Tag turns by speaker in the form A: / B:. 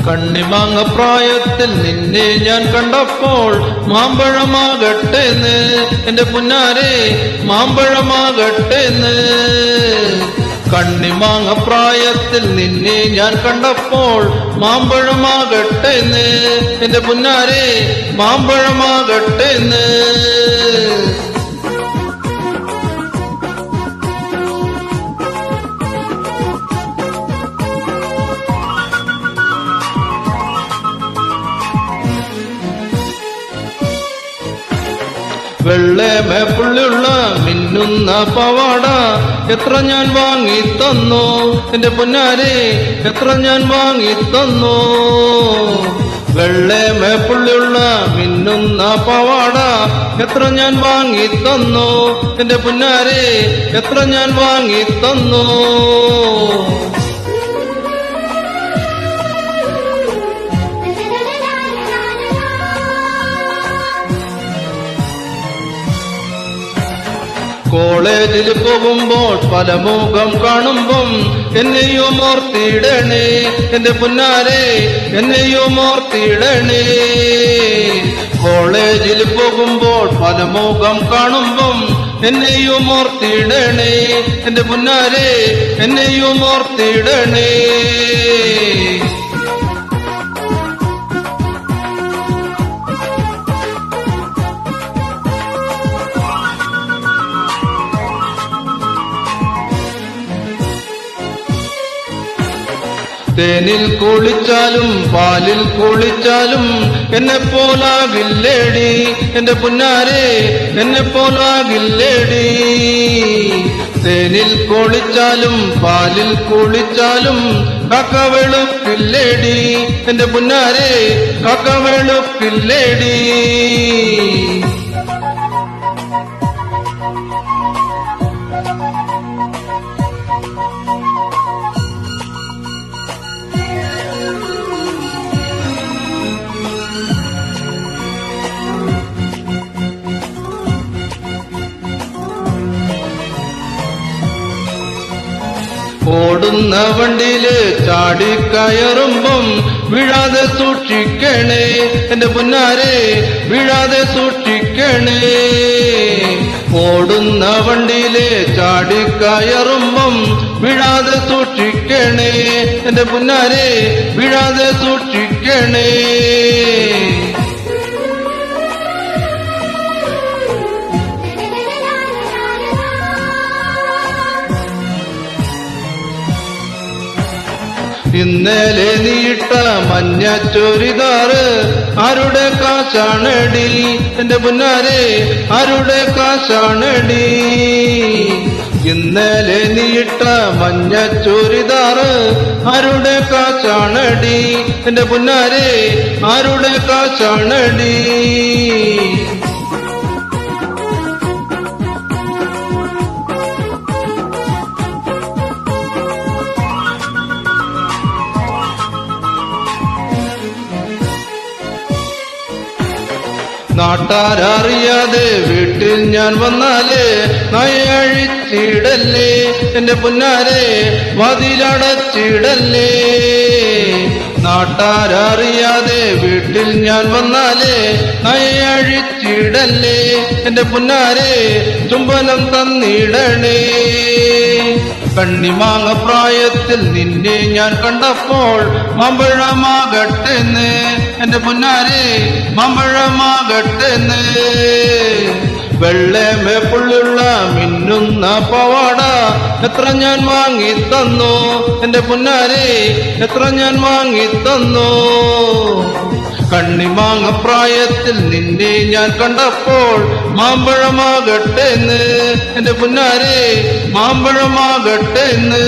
A: കണ്ണിമാങ്ങ പ്രായത്തിൽ നിന്നെ ഞാൻ കണ്ടപ്പോൾ മാമ്പഴമാകട്ടെന്ന് എന്റെ പുന്നാരെ മാമ്പഴമാകട്ടെന്ന്. കണ്ണിമാങ്ങ പ്രായത്തിൽ നിന്നെ ഞാൻ കണ്ടപ്പോൾ മാമ്പഴമാകട്ടെന്ന് എന്റെ പുന്നാരെ മാമ്പഴമാകട്ടെന്ന്. വെള്ളമേപ്പുള്ളിയുള്ള മിന്നുന്ന പവാട എത്ര ഞാൻ വാങ്ങി തന്നു എന്റെ പൊന്നാരെ എത്ര ഞാൻ വാങ്ങി തന്നു. വെള്ളമേപ്പുള്ളിയുള്ള മിന്നുന്ന പവാട എത്ര ഞാൻ വാങ്ങി തന്നു എന്റെ പൊന്നാരെ എത്ര ഞാൻ വാങ്ങി തന്നു. കോളേജിൽ പോകുമ്പോൾ പല മുഖം കാണുമ്പം എന്നെയും ഓർത്തിടണേ എന്റെ പുന്നാരെ എന്നെയും ഓർത്തിടണേ. കോളേജിൽ പോകുമ്പോൾ പല മുഖം കാണുമ്പം എന്നെയും ഓർത്തിടണേ എന്റെ പുന്നാരെ എന്നെയും ഓർത്തിടണേ. തേനിൽ കുളിച്ചാലും പാലിൽ കുളിച്ചാലും എന്നെ പോലാകില്ലേടി എന്റെ പുന്നാരെ എന്നെ പോലാകില്ലേടി. തേനിൽ കുളിച്ചാലും പാലിൽ കുളിച്ചാലും കാക്ക വെളുപ്പില്ലേടി എന്റെ പുന്നാരെ കാക്ക വെളുപ്പില്ലേടി. ഓടുന്ന വണ്ടിയില് ചാടിക്കയറുമ്പം വീഴാതെ സൂക്ഷിക്കണേ എന്റെ പുന്നാരെ വീഴാതെ സൂക്ഷിക്കണേ. ഓടുന്ന വണ്ടിയില് ചാടിക്കയറുമ്പം വീഴാതെ സൂക്ഷിക്കണേ എന്റെ പുന്നാരെ വീഴാതെ സൂക്ഷിക്കണേ. ഇന്നലെ നീട്ട മഞ്ഞ ചൊരിതാറ് ആരുടെ കാശാണടി എന്റെ പുന്നാരെ ആരുടെ കാശാണടി. ഇന്നലെ നീട്ട മഞ്ഞ ചൊരിതാറ് ആരുടെ കാശാണടി എന്റെ പുന്നാരെ ആരുടെ കാശാണടി. നാട്ടാരറിയാതെ വീട്ടിൽ ഞാൻ വന്നാല് നയഴിച്ചിടല്ലേ എന്റെ പുന്നാരെ വാതിലടച്ചിടല്ലേ. നാട്ടാരറിയാതെ വീട്ടിൽ ഞാൻ വന്നാല് നയഴിച്ചിടല്ലേ എന്റെ പുന്നാരെ ചുംബനം തന്നിടണേ. കണ്ണിമാങ്ങ പ്രായത്തിൽ നിന്നെ ഞാൻ കണ്ടപ്പോൾ മാമ്പഴമാകട്ടെന്ന് എന്റെ പുന്നാരെ മാമ്പഴമാകട്ടെന്ന്. വെള്ളമേപ്പുള്ളിയുള്ള മിന്നുന്ന പവാട എത്ര ഞാൻ വാങ്ങി തന്നു എന്റെ പുന്നാരെ എത്ര ഞാൻ വാങ്ങി തന്നു. കണ്ണിമാങ്ങ പ്രായത്തിൽ നിന്നെ ഞാൻ കണ്ടപ്പോൾ മാമ്പഴമാകട്ടെന്ന് എന്റെ പുന്നാരെ മാമ്പഴമാകട്ടെന്ന്.